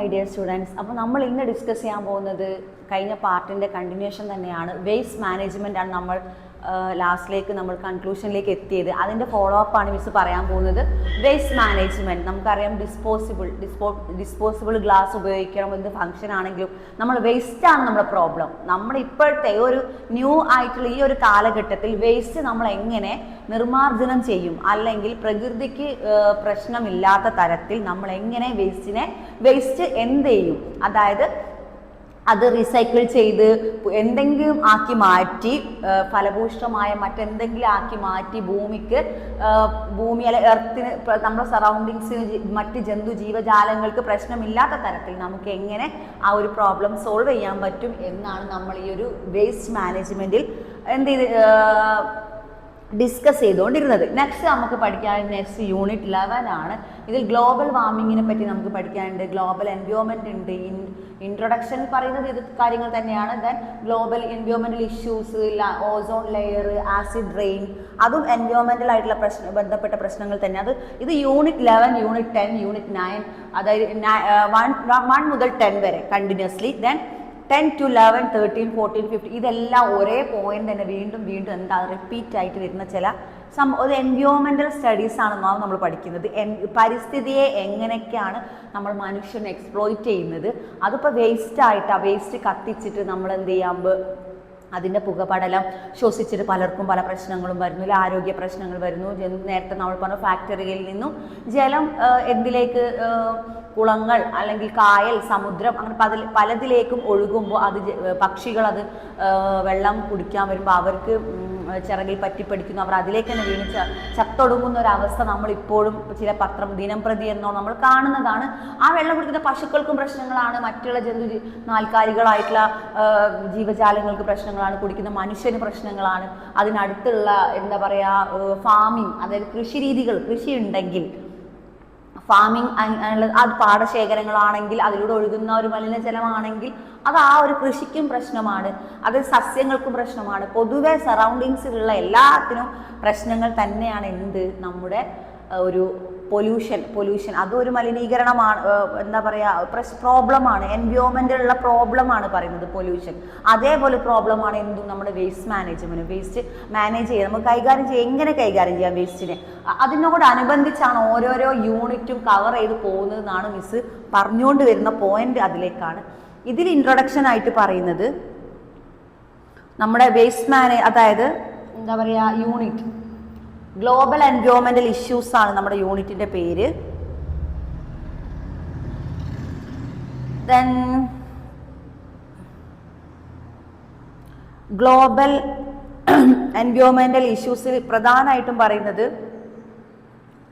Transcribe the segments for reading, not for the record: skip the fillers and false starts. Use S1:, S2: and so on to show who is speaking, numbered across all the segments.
S1: My dear students, അപ്പോൾ നമ്മൾ ഇന്ന് ഡിസ്കസ് ചെയ്യാൻ പോകുന്നത് കഴിഞ്ഞ പാർട്ടിൻ്റെ കണ്ടിന്യൂഷൻ തന്നെയാണ്. വേസ്റ്റ് മാനേജ്മെൻ്റ് ആണ് നമ്മൾ ലാസ്റ്റിലേക്ക് നമ്മൾ കൺക്ലൂഷനിലേക്ക് എത്തിയത്. അതിൻ്റെ ഫോളോ അപ്പ് ആണ് മിസ് പറയാൻ പോകുന്നത്. വേസ്റ്റ് മാനേജ്മെൻറ്റ് നമുക്കറിയാം, ഡിസ്പോസിബിൾ ഗ്ലാസ് ഉപയോഗിക്കണം എന്ത് ഫംഗ്ഷൻ ആണെങ്കിലും നമ്മൾ വേസ്റ്റാണ് നമ്മുടെ പ്രോബ്ലം. നമ്മൾ ഇപ്പോഴത്തെ ഒരു ന്യൂ ആയിട്ടുള്ള ഈ ഒരു കാലഘട്ടത്തിൽ വേസ്റ്റ് നമ്മൾ എങ്ങനെ നിർമ്മാർജ്ജനം ചെയ്യും, അല്ലെങ്കിൽ പ്രകൃതിക്ക് പ്രശ്നമില്ലാത്ത തരത്തിൽ നമ്മൾ എങ്ങനെ വേസ്റ്റ് എന്ത് ചെയ്യും, അതായത് അത് റീസൈക്കിൾ ചെയ്ത് എന്തെങ്കിലും ആക്കി മാറ്റി ഫലഭൂഷ്ടമായ മറ്റെന്തെങ്കിലും ആക്കി മാറ്റി ഭൂമി അല്ലെ എർത്തിന് നമ്മുടെ സറൗണ്ടിങ്സിന് മറ്റ് ജീവജാലങ്ങൾക്ക് പ്രശ്നമില്ലാത്ത തരത്തിൽ നമുക്ക് എങ്ങനെ ആ ഒരു പ്രോബ്ലം സോൾവ് ചെയ്യാൻ പറ്റും എന്നാണ് നമ്മൾ ഈ ഒരു വേസ്റ്റ് മാനേജ്മെൻറ്റിൽ ഡിസ്കസ് ചെയ്തുകൊണ്ടിരുന്നത്. നെക്സ്റ്റ് നമുക്ക് പഠിക്കാനുണ്ട് നെക്സ്റ്റ് യൂണിറ്റ് 11 ആണ്. ഇതിൽ ഗ്ലോബൽ വാർമിങ്ങിനെ പറ്റി നമുക്ക് പഠിക്കാനുണ്ട്, ഗ്ലോബൽ എൻവയോൺമെൻറ്റ് ഉണ്ട്. ഇൻട്രൊഡക്ഷൻ പറയുന്നത് ഇത് കാര്യങ്ങൾ തന്നെയാണ്. Then global environmental issues, ozone layer, acid rain, അതും എൻവയോൺമെൻറ്റൽ ആയിട്ടുള്ള ബന്ധപ്പെട്ട പ്രശ്നങ്ങൾ തന്നെ. ഇത് യൂണിറ്റ് 11, യൂണിറ്റ് 10, യൂണിറ്റ് 9, അതായത് 1 മുതൽ 10 വരെ കണ്ടിന്യൂസ്ലി. ദെൻ 10 to 11, 13, 14, 15 ഇതെല്ലാം ഒരേ പോയിന്റ് തന്നെ വീണ്ടും എന്താ റിപ്പീറ്റ് ആയിട്ട് വരുന്ന ഒരു എൻവയോൺമെൻറ്റൽ സ്റ്റഡീസ് ആണ് നമ്മൾ പഠിക്കുന്നത്. പരിസ്ഥിതിയെ എങ്ങനെയൊക്കെയാണ് നമ്മൾ മനുഷ്യൻ എക്സ്പ്ലോയിറ്റ് ചെയ്യുന്നത്. അതിപ്പോൾ വേസ്റ്റ് കത്തിച്ചിട്ട് നമ്മൾ എന്ത് ചെയ്യാൻ, അതിൻ്റെ പുകപടലം ശ്വസിച്ചിട്ട് പലർക്കും പല പ്രശ്നങ്ങളും വരുന്നു, ആരോഗ്യ പ്രശ്നങ്ങൾ വരുന്നു. നേരത്തെ നമ്മൾ പറഞ്ഞ ഫാക്ടറികളിൽ നിന്നും ജലം എന്തിലേക്ക്, കുളങ്ങൾ അല്ലെങ്കിൽ കായൽ, സമുദ്രം, അങ്ങനെ പലതിലേക്കും ഒഴുകുമ്പോൾ പക്ഷികൾ വെള്ളം കുടിക്കാൻ വരുമ്പോൾ അവർക്ക് ചിറകിൽ പറ്റിപ്പിടിക്കുന്നു, അവർ അതിലേക്ക് തന്നെ വീണ് ചത്തൊടുങ്ങുന്ന ഒരവസ്ഥ നമ്മളിപ്പോഴും ചില ദിനംപ്രതി എന്നോ നമ്മൾ കാണുന്നതാണ്. ആ വെള്ളം കുടിക്കുന്ന പശുക്കൾക്കും പ്രശ്നങ്ങളാണ്, മറ്റുള്ള നാൽക്കാലികളായിട്ടുള്ള ജീവജാലങ്ങൾക്ക് പ്രശ്നങ്ങളാണ്, കുടിക്കുന്ന മനുഷ്യന് പ്രശ്നങ്ങളാണ്. അതിനടുത്തുള്ള എന്താ പറയുക, ഫാമിങ്, അതായത് കൃഷി ഉണ്ടെങ്കിൽ ഫാമിങ്, അത് പാടശേഖരങ്ങളാണെങ്കിൽ അതിലൂടെ ഒഴുകുന്ന ഒരു മലിനജലമാണെങ്കിൽ അത് ആ ഒരു കൃഷിക്കും പ്രശ്നമാണ്, അത് സസ്യങ്ങൾക്കും പ്രശ്നമാണ്. പൊതുവെ സറൗണ്ടിങ്സിലുള്ള എല്ലാത്തിനും പ്രശ്നങ്ങൾ തന്നെയാണ് നമ്മുടെ ഒരു പൊല്യൂഷൻ. അതൊരു മലിനീകരണമാണ്, എന്താ പറയുക, പ്രോബ്ലമാണ്, എൻവയോൺമെൻറ്റിലുള്ള പ്രോബ്ലമാണ് പറയുന്നത് പൊല്യൂഷൻ. അതേപോലെ പ്രോബ്ലമാണ് നമ്മുടെ വേസ്റ്റ് മാനേജ്മെൻറ്റ്. വേസ്റ്റ് മാനേജ് ചെയ്യുക, നമുക്ക് എങ്ങനെ കൈകാര്യം ചെയ്യാം വേസ്റ്റിനെ, അതിനോടനുബന്ധിച്ചാണ് ഓരോരോ യൂണിറ്റും കവർ ചെയ്ത് പോകുന്നതെന്നാണ് മിസ് പറഞ്ഞുകൊണ്ട് വരുന്ന പോയിന്റ്. അതിലേക്കാണ് ഇതിൽ ഇൻട്രൊഡക്ഷൻ ആയിട്ട് പറയുന്നത് നമ്മുടെ വേസ്റ്റ് അതായത് എന്താ പറയുക, യൂണിറ്റ് ഗ്ലോബൽ എൻവയോൺമെൻറ്റൽ ഇഷ്യൂസ് ആണ് നമ്മുടെ യൂണിറ്റിൻ്റെ പേര്. ദെൻ ഗ്ലോബൽ എൻവയോൺമെൻറ്റൽ ഇഷ്യൂസിൽ പ്രധാനമായിട്ടും പറയുന്നത്,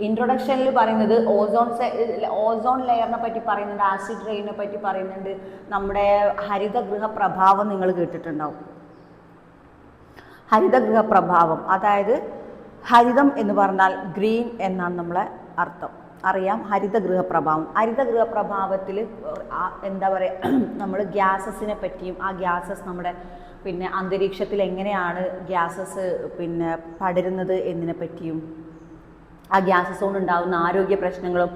S1: ഇൻട്രൊഡക്ഷനിൽ പറയുന്നത് ഓസോൺ ലെയറിനെ പറ്റി പറയുന്നുണ്ട്, ആസിഡ് റെയിനെ പറ്റി പറയുന്നുണ്ട്, നമ്മുടെ ഹരിതഗൃഹ പ്രഭാവം നിങ്ങൾ കേട്ടിട്ടുണ്ടാവും. ഹരിതഗൃഹ പ്രഭാവം, അതായത് ഹരിതം എന്ന് പറഞ്ഞാൽ ഗ്രീൻ എന്നാണ് നമ്മളെ അർത്ഥം, അറിയാം. ഹരിതഗൃഹ പ്രഭാവത്തിൽ എന്താ പറയുക, നമ്മൾ ഗ്യാസസിനെ പറ്റിയും ആ ഗ്യാസസ് നമ്മുടെ അന്തരീക്ഷത്തിൽ എങ്ങനെയാണ് ഗ്യാസസ് പടരുന്നത് എന്നതിനെ പറ്റിയും, ആ ഗ്യാസസ് കൊണ്ടുണ്ടാകുന്ന ആരോഗ്യ പ്രശ്നങ്ങളും,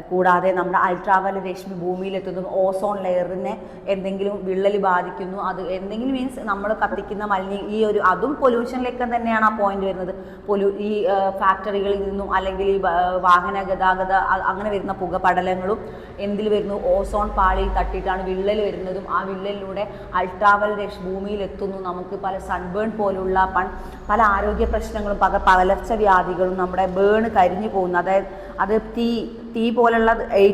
S1: കൂടാതെ നമ്മുടെ അൾട്രാവയലറ്റ് രശ്മി ഭൂമിയിലെത്തുന്നു, ഓസോൺ ലെയറിനെ എന്തെങ്കിലും വിള്ളൽ ബാധിക്കുന്നു, അത് എന്തെങ്കിലും മീൻസ് നമ്മൾ കത്തിക്കുന്ന അതും പൊല്യൂഷനിലേക്ക് തന്നെയാണ് ആ പോയിന്റ് വരുന്നത്. ഈ ഫാക്ടറികളിൽ നിന്നും അല്ലെങ്കിൽ ഈ വാഹന ഗതാഗത അങ്ങനെ വരുന്ന പുകപടലങ്ങളും എന്തിൽ വരുന്നു, ഓസോൺ പാളിയിൽ തട്ടിയിട്ടാണ് വിള്ളൽ വരുന്നതും. ആ വിള്ളലിലൂടെ അൾട്രാവയലറ്റ് രശ്മി ഭൂമിയിലെത്തുന്നു. നമുക്ക് പല സൺബേൺ പോലുള്ള പല ആരോഗ്യ പ്രശ്നങ്ങളും, പകർച്ചവ്യാധികളും, നമ്മുടെ കരിഞ്ഞു പോകുന്നു, അതായത് അത് തീ പോലുള്ള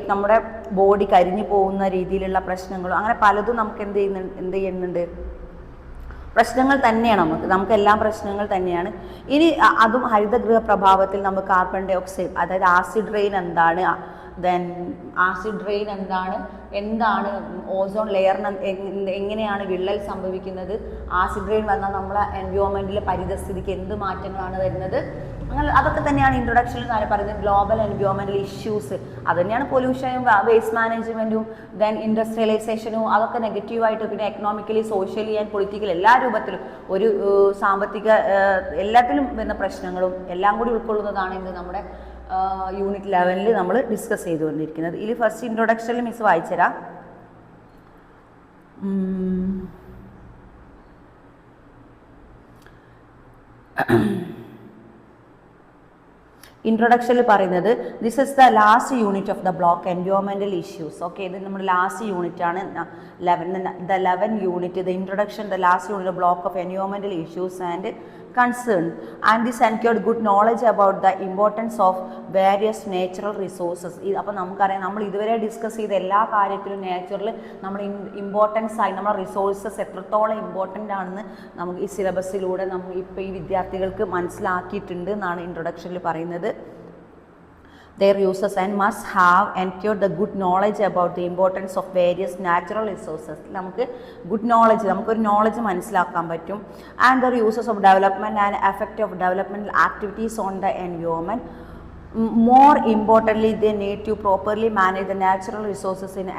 S1: നമ്മുടെ ബോഡി കരിഞ്ഞു പോകുന്ന രീതിയിലുള്ള പ്രശ്നങ്ങളും, അങ്ങനെ പലതും നമുക്ക് എന്ത് ചെയ്യുന്നുണ്ട്, പ്രശ്നങ്ങൾ തന്നെയാണ്. നമുക്കെല്ലാം പ്രശ്നങ്ങൾ തന്നെയാണ്. ഇനി അതും ഹരിതഗൃഹ പ്രഭാവത്തിൽ നമുക്ക് കാർബൺ ഡൈ ഓക്സൈഡ്, അതായത് ആസിഡ് റെയിൻ എന്താണ്, എന്താണ് ഓസോൺ ലെയറിന് എങ്ങനെയാണ് വിള്ളൽ സംഭവിക്കുന്നത്, ആസിഡ് റെയിൻ വന്നാൽ നമ്മളെ എൻവയോൺമെൻറ്റിലെ പരിസ്ഥിതിക്ക് എന്ത് മാറ്റങ്ങളാണ് വരുന്നത്, അങ്ങനെ അതൊക്കെ തന്നെയാണ് ഇൻട്രൊഡക്ഷനിൽ ഞാൻ പറയുന്നത്. ഗ്ലോബൽ എൻവയോൺമെൻറ്റൽ ഇഷ്യൂസ് അത് തന്നെയാണ് പൊല്യൂഷനും വേസ്റ്റ് മാനേജ്മെൻറ്റും ദെൻ ഇൻഡസ്ട്രിയലൈസേഷനും, അതൊക്കെ നെഗറ്റീവായിട്ട്. പിന്നെ എക്കണോമിക്കലി, സോഷ്യലി ആൻഡ് പൊളിറ്റിക്കലി എല്ലാ രൂപത്തിലും സാമ്പത്തിക എല്ലാത്തിലും വരുന്ന പ്രശ്നങ്ങളും എല്ലാം കൂടി ഉൾക്കൊള്ളുന്നതാണ് നമ്മുടെ യൂണിറ്റ് 11 നമ്മൾ ഡിസ്കസ് ചെയ്തുകൊണ്ടിരിക്കുന്നത്. ഇതിൽ ഫസ്റ്റ് ഇൻട്രൊഡക്ഷനിൽ മിസ് വായിച്ചുതരാം. ഇൻട്രൊഡക്ഷനിൽ പറയുന്നത് this is the last unit of the block environmental issues. Okay, ഇത് നമ്മുടെ ലാസ്റ്റ് യൂണിറ്റ് ആണ്. 11 unit, the introduction, the last unit block of environmental issues and concern and this ensured good knowledge about the importance of various natural resources. അപ്പോൾ നമുക്കറിയാം, നമ്മൾ ഇതുവരെ discuss ചെയ്ത എല്ലാ കാര്യത്തിലും നാച്ചുറൽ നമ്മൾ ഇമ്പോർട്ടൻസ് ആയി നമ്മുടെ റിസോഴ്സസ് എത്രത്തോളം ഇമ്പോർട്ടൻ്റ് ആണെന്ന് നമുക്ക് ഈ സിലബസിലൂടെ നമ്മൾ ഇപ്പോൾ ഈ വിദ്യാർത്ഥികൾക്ക് മനസ്സിലാക്കിയിട്ടുണ്ട് എന്നാണ് ഇൻട്രൊഡക്ഷനിൽ പറയുന്നത്. Their users and must have ensured the good knowledge about the importance of various natural resources. നമുക്ക് ഗുഡ് നോളജ്, നമുക്കൊരു നോളജ് മനസ്സിലാക്കാൻ പറ്റും. And there uses of development and effect of developmental activities on the environment. More importantly, they need to properly manage the natural resources in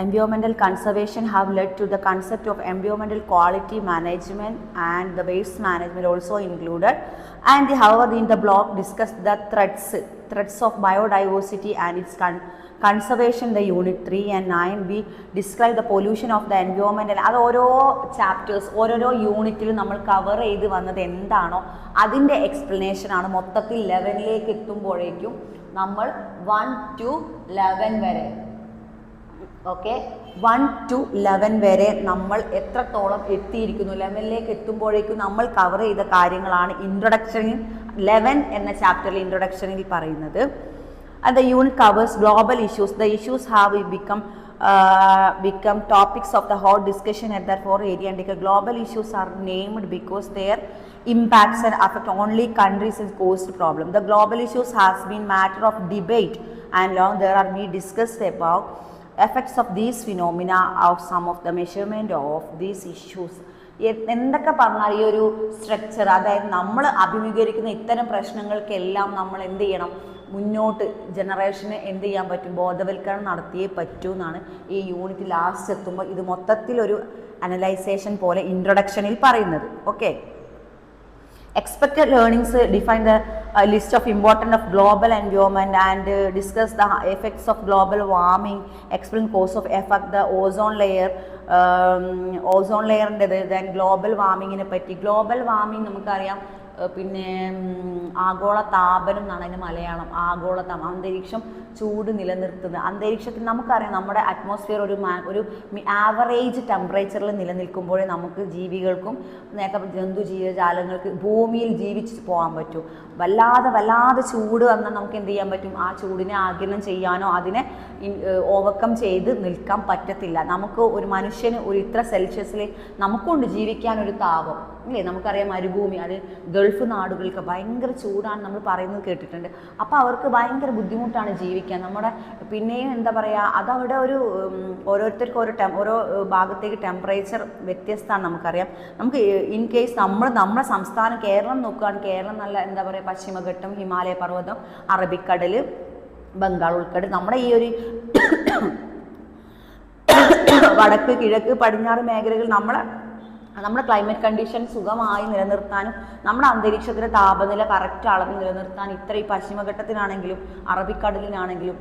S1: environmental conservation have led to the concept of environmental quality management and the waste management also included. And however, in the block discussed the threats of biodiversity and its conservation. The unit 3 and 9 we describe the pollution of the environment. അത് ഓരോ chapters, ഓരോരോ യൂണിറ്റിൽ നമ്മൾ cover ചെയ്ത് വന്നത് എന്താണോ അതിൻ്റെ explanation ആണ്. മൊത്തത്തിൽ 11ലേക്ക് എത്തുമ്പോഴേക്കും നമ്മൾ 1 to 11 വരെ, ഓക്കെ, 1 to 11 വരെ നമ്മൾ എത്രത്തോളം എത്തിയിരിക്കുന്നു, 11ലേക്ക് എത്തുമ്പോഴേക്കും നമ്മൾ കവർ ചെയ്ത കാര്യങ്ങളാണ് ഇൻട്രൊഡക്ഷനിൽ 11 എന്ന ചാപ്റ്ററിൽ ഇൻട്രൊഡക്ഷനിൽ പറയുന്നത്. And the unit covers global issues. The issues have become topics of the hot discussion at that 4 area. And the global issues are named because their impacts and affect only countries and caused problem. The global issues has been matter of debate and long there are we discussed about effects of these phenomena of some of the measurement of these issues. എന്തൊക്കെ പറഞ്ഞാൽ ഈ ഒരു structure, അതായത് നമ്മൾ അഭിമുഖീകരിക്കുന്ന ഇത്തരം പ്രശ്നങ്ങൾക്കെല്ലാം നമ്മൾ എന്ത് ചെയ്യണം, മുന്നോട്ട് ജനറേഷന് എന്ത് ചെയ്യാൻ പറ്റും, ബോധവൽക്കരണം നടത്തിയേ പറ്റൂ എന്നാണ് ഈ യൂണിറ്റ് ലാസ്റ്റ് എത്തുമ്പോൾ ഇത് മൊത്തത്തിലൊരു അനലൈസേഷൻ പോലെ ഇൻട്രൊഡക്ഷനിൽ പറയുന്നത്. Okay, expected learnings define the list of important of global environment and discuss the effects of global warming, explain cause of effect, the ozone layer, ozone layer then global warming നെ പറ്റി. Global warming നമുക്കറിയാം, പിന്നെ ആഗോളതാപനം എന്നാണ് അതിന് മലയാളം. ആഗോളതാപനം, അന്തരീക്ഷം ചൂട് നിലനിർത്തുന്നത്. അന്തരീക്ഷത്തിൽ നമുക്കറിയാം നമ്മുടെ അറ്റ്മോസ്ഫിയർ ഒരു ആവറേജ് ടെമ്പറേച്ചറിൽ നിലനിൽക്കുമ്പോഴേ നമുക്ക് ജീവികൾക്കും നേരത്തെ ജന്തു ജീവജാലങ്ങൾക്ക് ഭൂമിയിൽ ജീവിച്ച് പോകാൻ പറ്റും. വല്ലാതെ ചൂട് വന്നാൽ നമുക്ക് എന്ത് ചെയ്യാൻ പറ്റും, ആ ചൂടിനെ ആഗിരണം ചെയ്യാനോ അതിനെ ഓവർകം ചെയ്ത് നിൽക്കാൻ പറ്റത്തില്ല. നമുക്ക് ഒരു മനുഷ്യന് ഒരു ഇത്ര സെൽഷ്യസിൽ നമുക്കുണ്ട് ജീവിക്കാനൊരു താപം ഇല്ലേ. നമുക്കറിയാം മരുഭൂമി, അത് ഗൾഫ് നാടുകൾക്ക് ഭയങ്കര ചൂടാണ് നമ്മൾ പറയുന്നത് കേട്ടിട്ടുണ്ട്. അപ്പോൾ അവർക്ക് ഭയങ്കര ബുദ്ധിമുട്ടാണ് ജീവിക്കാൻ. നമ്മുടെ പിന്നെയും എന്താ പറയുക, അതവിടെ ഒരു ഓരോരുത്തർക്കും ഓരോ ഭാഗത്തേക്ക് ടെമ്പറേച്ചർ വ്യത്യസ്തമാണ് നമുക്കറിയാം. നമുക്ക് ഇൻ കേസ് നമ്മുടെ സംസ്ഥാനം കേരളം നോക്കുകയാണ്, കേരളം നല്ല എന്താ പറയുക പശ്ചിമഘട്ടം, ഹിമാലയ പർവ്വതം, അറബിക്കടൽ, ബംഗാൾ ഉൾക്കടൽ, നമ്മുടെ ഈ ഒരു വടക്ക് കിഴക്ക് പടിഞ്ഞാറ് മേഖലകൾ നമ്മുടെ ക്ലൈമറ്റ് കണ്ടീഷൻ സുഖമായി നിലനിർത്താനും നമ്മുടെ അന്തരീക്ഷത്തിലെ താപനില കറക്റ്റ് അളവിൽ നിലനിർത്താൻ ഇത്ര ഈ പശ്ചിമഘട്ടത്തിനാണെങ്കിലും അറബിക്കടലിനാണെങ്കിലും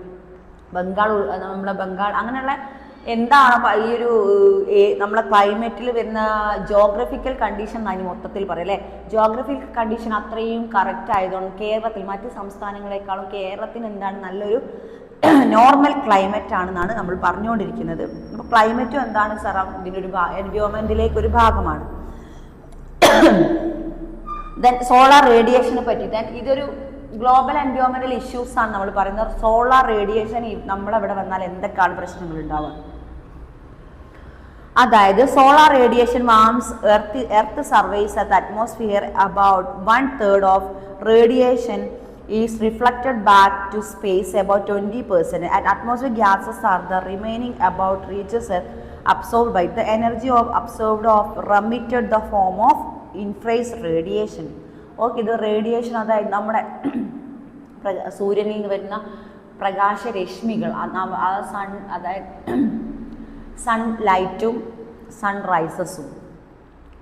S1: നമ്മുടെ ബംഗാൾ അങ്ങനെയുള്ള എന്താണ് ഈ ഒരു നമ്മളെ ക്ലൈമറ്റിൽ വരുന്ന ജോഗ്രഫിക്കൽ കണ്ടീഷൻ എന്നാണ് മൊത്തത്തിൽ പറയും അല്ലേ. ജോഗ്രഫിക്കൽ കണ്ടീഷൻ അത്രയും കറക്റ്റ് ആയതുകൊണ്ട് കേരളത്തിൽ മറ്റ് സംസ്ഥാനങ്ങളെക്കാളും കേരളത്തിന് എന്താണ് നല്ലൊരു നോർമൽ ക്ലൈമറ്റ് ആണെന്നാണ് നമ്മൾ പറഞ്ഞുകൊണ്ടിരിക്കുന്നത്. അപ്പോൾ ക്ലൈമറ്റും എന്താണ് ഇതിൻ്റെ ഒരു എൻവയോൺമെൻറ്റിലേക്ക് ഒരു ഭാഗമാണ്. ദെൻ സോളാർ റേഡിയേഷനെ പറ്റി, ഇതൊരു ഗ്ലോബൽ എൻവയോൺമെൻറ്റൽ ഇഷ്യൂസ് ആണ് നമ്മൾ പറയുന്നത്. സോളാർ റേഡിയേഷൻ നമ്മളവിടെ വന്നാൽ എന്തൊക്കെയാണ് പ്രശ്നങ്ങൾ ഉണ്ടാവുക, അതായത് solar radiation worms earth surveys at atmosphere about 1/3 of radiation is reflected back to space, about 20%, and atmospheric gases are the remaining about reaches absorbed by the energy of absorbed of remitted the form of infrared radiation. Okay, ഇത് radiation അതായത് നമ്മുടെ സൂര്യനിൽ നിന്ന് വരുന്ന പ്രകാശരശ്മികൾ, അതായത് സൺലൈറ്റും സൺറൈസസും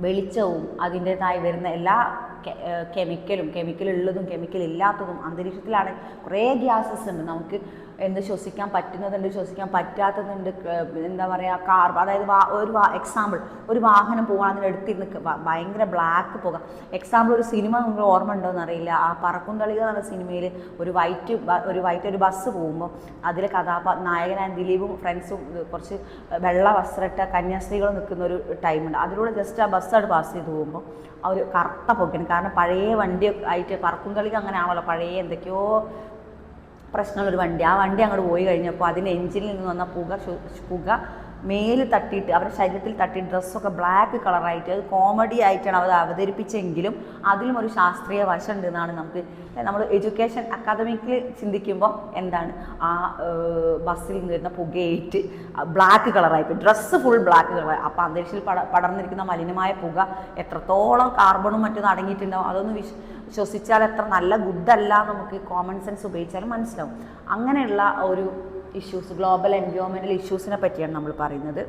S1: വെളിച്ചവും അതിൻ്റെതായി വരുന്ന എല്ലാ കെമിക്കലുള്ളതും കെമിക്കലില്ലാത്തതും അന്തരീക്ഷത്തിലാണ് കുറേ ഗ്യാസസ് ഉണ്ട്. നമുക്ക് എന്ത് ശ്വസിക്കാൻ പറ്റുന്നതുണ്ട്, ശ്വസിക്കാൻ പറ്റാത്തതുണ്ട്. എന്താ പറയുക, അതായത് എക്സാമ്പിൾ ഒരു വാഹനം പോകാൻ അതിനടുത്തിരുന്ന് ഭയങ്കര ബ്ലാക്ക് പുക. എക്സാമ്പിൾ ഒരു സിനിമ നിങ്ങൾ ഓർമ്മ ഉണ്ടോയെന്ന് അറിയില്ല, ആ പറക്കുംതളിക എന്ന സിനിമയിൽ ഒരു വൈറ്റ് ബസ് പോകുമ്പോൾ അതിൽ നായകനായ ദിലീപും ഫ്രണ്ട്സും കുറച്ച് വെള്ള വസ്ത്രമിട്ട കന്യാസ്ത്രീകൾ നിൽക്കുന്ന ഒരു ടൈമുണ്ട്. അതിലൂടെ ജസ്റ്റ് ആ ബസ്സായിട്ട് പാസ് ചെയ്ത് പോകുമ്പോൾ ആ ഒരു കറുത്ത പുകയാണ്. കാരണം പഴയ വണ്ടി ആയിട്ട് പറക്കുംതളിക അങ്ങനെ ആണല്ലോ, പഴയ എന്തൊക്കെയോ പ്രശ്നമുള്ളൊരു വണ്ടി. ആ വണ്ടി അങ്ങോട്ട് പോയി കഴിഞ്ഞപ്പോൾ അതിൻ്റെ എഞ്ചിനിൽ നിന്ന് വന്ന പുക മേലിൽ തട്ടിയിട്ട് അവരുടെ ശരീരത്തിൽ തട്ടിയിട്ട് ഡ്രസ്സൊക്കെ ബ്ലാക്ക് കളറായിട്ട് അത് കോമഡി ആയിട്ടാണ് അവർ അവതരിപ്പിച്ചെങ്കിലും അതിലും ഒരു ശാസ്ത്രീയ വശം ഉണ്ടെന്നാണ് നമ്മൾ എഡ്യൂക്കേഷൻ അക്കാദമിക്കിൽ ചിന്തിക്കുമ്പോൾ എന്താണ് ആ ബസ്സിൽ വരുന്ന പുകയേറ്റ് ബ്ലാക്ക് കളറായിട്ട് ഡ്രസ്സ് ഫുൾ ബ്ലാക്ക് കളറായി. അപ്പോൾ അന്തരീക്ഷത്തിൽ പടർന്നിരിക്കുന്ന മലിനമായ പുക എത്രത്തോളം കാർബണും മറ്റൊന്നും അടങ്ങിയിട്ടുണ്ടാവും, അതൊന്ന് ശ്വസിച്ചാൽ എത്ര നല്ല ഗുഡല്ല നമുക്ക് കോമൺ സെൻസ് ഉപയോഗിച്ചാലും മനസ്സിലാവും. അങ്ങനെയുള്ള ഒരു ഇഷ്യൂസ്, ഗ്ലോബൽ എൻവയോൺമെൻറ്റൽ ഇഷ്യൂസിനെ പറ്റിയാണ് നമ്മൾ പറയുന്നത്.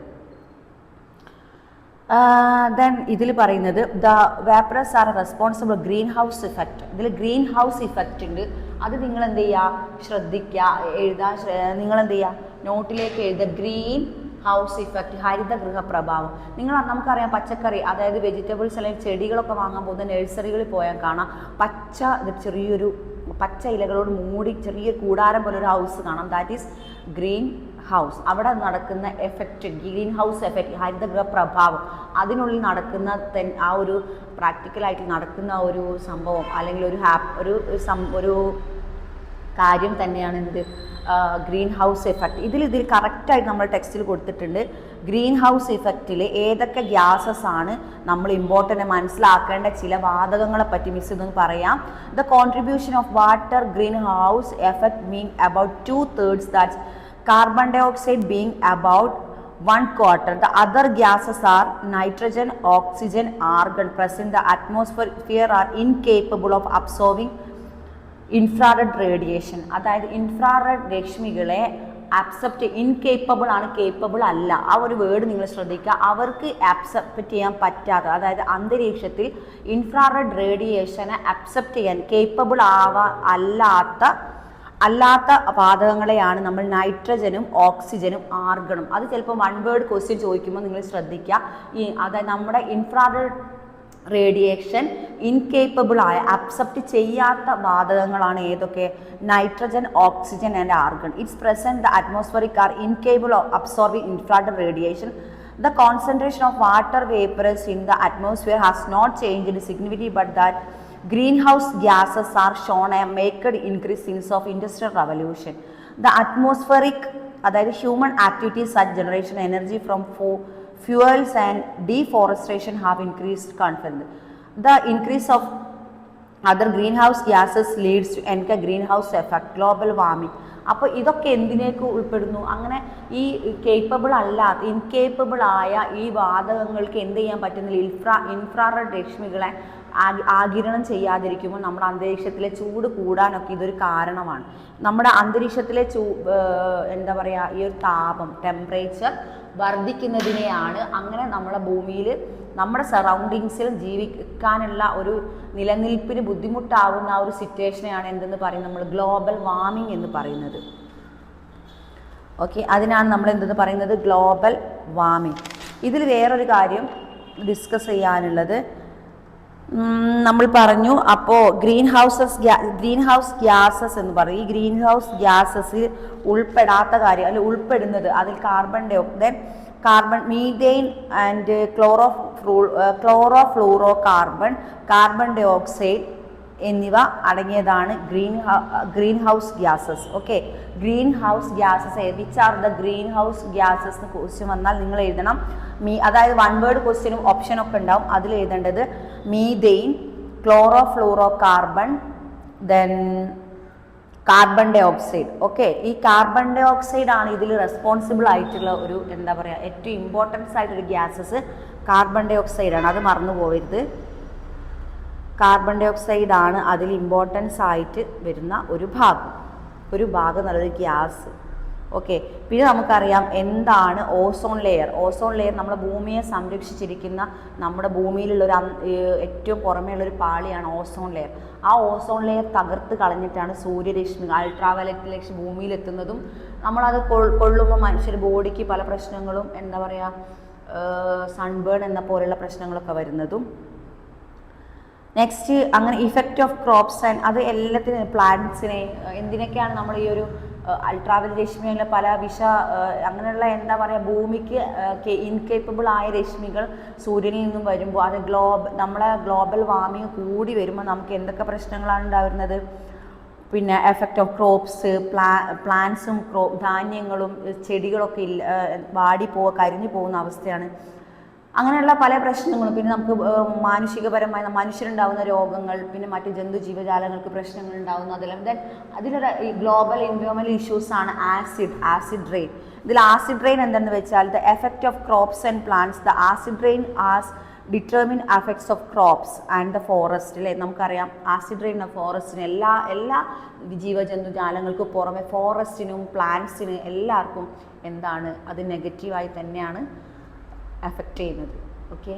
S1: ദെൻ ഇതിൽ പറയുന്നത് the vapours are responsible greenhouse effect. ഇതിൽ ഗ്രീൻ ഹൗസ് ഇഫക്റ്റ് ഉണ്ട്. അത് നിങ്ങൾ എന്ത് ചെയ്യുക, ശ്രദ്ധിക്കുക, നിങ്ങൾ എന്ത് ചെയ്യുക, നോട്ടിലേക്ക് എഴുതുക. ഗ്രീൻ ഹൗസ് ഇഫക്റ്റ്, ഹരിതഗൃഹ പ്രഭാവം. നമുക്കറിയാം പച്ചക്കറി, അതായത് വെജിറ്റബിൾസ് അല്ലെങ്കിൽ ചെടികളൊക്കെ വാങ്ങാൻ പോകുന്ന നഴ്സറികളിൽ പോയാൽ കാണാം ചെറിയൊരു പച്ച ഇലകളോട് മൂടി ചെറിയ കൂടാരം പോലെ ഒരു ഹൗസ് കാണാം. That is green house. അവിടെ നടക്കുന്ന എഫക്റ്റ്, ഗ്രീൻ ഹൗസ് എഫക്റ്റ്, ഹരിതഗൃഹ പ്രഭാവം, അതിനുള്ളിൽ നടക്കുന്ന ആ ഒരു പ്രാക്ടിക്കലായിട്ട് നടക്കുന്ന ഒരു സംഭവം അല്ലെങ്കിൽ ഒരു കാര്യം തന്നെയാണ് എന്ത്, ഗ്രീൻ ഹൗസ് എഫക്റ്റ്. ഇതിൽ കറക്റ്റായിട്ട് നമ്മൾ ടെക്സ്റ്റിൽ കൊടുത്തിട്ടുണ്ട്. ഗ്രീൻ ഹൗസ് ഇഫക്റ്റിൽ ഏതൊക്കെ ഗ്യാസസ് ആണ് നമ്മൾ ഇമ്പോർട്ടൻ്റ് മനസ്സിലാക്കേണ്ട ചില വാതകങ്ങളെ പറ്റി മിസ് ഇതൊന്ന് പറയാം. The contribution of water green house effect mean about 2/3, that's carbon dioxide being about 1/4. The other gases are nitrogen, oxygen, argon present in the atmosphere are incapable of absorbing infrared radiation. അതായത് infrared രശ്മികളെ incapable ആണ്, capable അല്ല. ആ ഒരു word നിങ്ങൾ ശ്രദ്ധിക്കുക. അവർക്ക് accept ചെയ്യാൻ പറ്റാത്ത, അതായത് അന്തരീക്ഷത്തിൽ ഇൻഫ്രാറെഡ് റേഡിയേഷനെ അക്സെപ്റ്റ് ചെയ്യാൻ കേപ്പബിൾ അല്ലാത്ത വാതകങ്ങളെയാണ് നമ്മൾ നൈട്രജനും ഓക്സിജനും ആർഗണും. അത് ചിലപ്പോൾ വൺ വേർഡ് ക്വസ്റ്റ്യൻ ചോദിക്കുമ്പോൾ നിങ്ങൾ ശ്രദ്ധിക്കുക. അതായത് നമ്മുടെ ഇൻഫ്രാറെഡ് റേഡിയേഷൻ ഇൻകേപ്പബിൾ ആയ അക്സെപ്റ്റ് ചെയ്യാത്ത വാതകങ്ങളാണ് ഏതൊക്കെ? Nitrogen, oxygen and argon. It's present the atmospheric are incapable of absorbing infrared radiation. The concentration of water vapors in the atmosphere has not changed significantly, but that greenhouse gases are shown a marked increase since of industrial revolution. The atmospheric, അതായത് human activities such generation energy from fuels and deforestation have increased confidence. The increase of other greenhouse gases leads to a greenhouse effect, global warming. അപ്പോൾ ഇതൊക്കെ എന്തിനേക്ക് ഉൾപ്പെടുന്നു? അങ്ങനെ ഈ incapable ആയ ഈ വാതകങ്ങൾക്ക് എന്ത് ചെയ്യാൻ പറ്റുന്നില്ല? ഇൻഫ്രാറെഡ് രശ്മികളെ ആഗിരണം ചെയ്യാതിരിക്കുമ്പോൾ നമ്മുടെ അന്തരീക്ഷത്തിലെ ചൂട് കൂടാനൊക്കെ ഇതൊരു കാരണമാണ്. നമ്മുടെ അന്തരീക്ഷത്തിലെ എന്താ പറയുക, ഈ ഒരു താപം, ടെമ്പറേച്ചർ വർദ്ധിക്കുന്നതിനെയാണ് അങ്ങനെ നമ്മളെ ഭൂമിയിൽ നമ്മുടെ സറൗണ്ടിങ്സിൽ ജീവിക്കാനുള്ള ഒരു നിലനിൽപ്പിന് ബുദ്ധിമുട്ടാവുന്ന ആ ഒരു സിറ്റുവേഷനെയാണ് എന്തെന്ന് പറയുന്നത്, നമ്മൾ ഗ്ലോബൽ വാർമിംഗ് എന്ന് പറയുന്നത്. ഓക്കെ, അതിനാണ് നമ്മൾ എന്തെന്ന് പറയുന്നത്, ഗ്ലോബൽ വാർമിംഗ്. ഇതിൽ വേറൊരു കാര്യം ഡിസ്കസ് ചെയ്യാനുള്ളത്, നമ്മൾ പറഞ്ഞു അപ്പോൾ ഗ്രീൻ ഹൗസ് ഗ്യാസസ് എന്ന് പറയും. ഈ ഗ്രീൻ ഹൗസ് ഗ്യാസസിൽ ഉൾപ്പെടാത്ത കാര്യം അല്ലെങ്കിൽ ഉൾപ്പെടുന്നത്, അതിൽ carbon, methane and chlorocarbon, carbon dioxide എന്നിവ അടങ്ങിയതാണ് greenhouse gases. Okay, greenhouse gases which are the greenhouse gases എന്ന് ക്വസ്റ്റ്യൻ വന്നാൽ നിങ്ങൾ എഴുതണം. അതായത് വൺ വേർഡ് ക്വസ്റ്റ്യനും ഓപ്ഷനൊക്കെ ഉണ്ടാവും. അതിൽ എഴുതേണ്ടത് methane, chlorocarbon, then carbon dioxide. Okay, ഈ കാർബൺ ഡൈ ഓക്സൈഡ് ആണ് ഇതിൽ റെസ്പോൺസിബിൾ ആയിട്ടുള്ള ഒരു എന്താ പറയുക, ഏറ്റവും ഇമ്പോർട്ടൻസ് ആയിട്ടൊരു ഗ്യാസസ് കാർബൺ ഡൈ ഓക്സൈഡാണ്. അത് മറന്നു പോകരുത്. കാർബൺ ഡൈ ഓക്സൈഡ് ആണ് അതിൽ ഇമ്പോർട്ടൻസ് ആയിട്ട് വരുന്ന ഒരു ഭാഗം നല്ലൊരു ഗ്യാസ്. ഓക്കെ. പിന്നെ നമുക്കറിയാം എന്താണ് ഓസോൺ ലെയർ. ഓസോൺ ലെയർ നമ്മുടെ ഭൂമിയെ സംരക്ഷിച്ചിരിക്കുന്ന നമ്മുടെ ഭൂമിയിലുള്ളൊരു ഏറ്റവും പുറമേയുള്ളൊരു പാളിയാണ് ഓസോൺ ലെയർ. ആ ഓസോൺ ലെയർ തകർത്ത് കളഞ്ഞിട്ടാണ് സൂര്യരശ്മി അൾട്രാവയലറ്റ് രശ്മി ഭൂമിയിലെത്തുന്നതും നമ്മളത് കൊള്ളുമ്പോൾ മനുഷ്യരുടെ ബോഡിക്ക് പല പ്രശ്നങ്ങളും എന്താ പറയുക സൺബേൺ എന്ന പോലെയുള്ള പ്രശ്നങ്ങളൊക്കെ വരുന്നതും. നെക്സ്റ്റ് അങ്ങനെ ഇഫക്റ്റ് ഓഫ് ക്രോപ്സ് ആൻഡ് അത് എല്ലാത്തിനും പ്ലാന്റ്സിനെ എന്തിനൊക്കെയാണ് നമ്മൾ ഈ ഒരു അൾട്രാവയലറ്റ് രശ്മിയിലെ പല അങ്ങനെയുള്ള എന്താ പറയുക ഭൂമിക്ക് ഇൻകേപ്പബിൾ ആയ രശ്മികൾ സൂര്യനിൽ നിന്നും വരുമ്പോൾ അത് നമ്മളെ ഗ്ലോബൽ വാർമിങ് കൂടി വരുമ്പോൾ നമുക്ക് എന്തൊക്കെ പ്രശ്നങ്ങളാണ് ഉണ്ടാവുന്നത്. പിന്നെ എഫക്റ്റ് ഓഫ് ക്രോപ്സ് പ്ലാന്റ്സും ധാന്യങ്ങളും ചെടികളൊക്കെ കരിഞ്ഞു പോകുന്ന അവസ്ഥയാണ്. അങ്ങനെയുള്ള പല പ്രശ്നങ്ങളും. പിന്നെ നമുക്ക് മാനുഷികപരമായി മനുഷ്യരുണ്ടാകുന്ന രോഗങ്ങൾ, പിന്നെ മറ്റ് ജന്തു ജീവജാലങ്ങൾക്ക് പ്രശ്നങ്ങൾ ഉണ്ടാകുന്നു. അതെല്ലാം അതിലൊരു ഗ്ലോബൽ എൻവയോൺമെൻറ്റൽ ഇഷ്യൂസാണ് ആസിഡ് റെയിൻ. ഇതിൽ ആസിഡ് റെയിൻ എന്താണെന്ന് വെച്ചാൽ the effect of crops and plants. The acid rain as determine effects of crops and the forest. അല്ലേ, നമുക്കറിയാം ആസിഡ് റെയിൻ ഫോറസ്റ്റിന് എല്ലാ ജീവജന്തുജാലങ്ങൾക്കും പുറമെ ഫോറസ്റ്റിനും പ്ലാന്റ്സിനും എല്ലാവർക്കും എന്താണ് അത് നെഗറ്റീവായി തന്നെയാണ് എഫക്റ്റ് ചെയ്യുന്നത്. ഓക്കെ.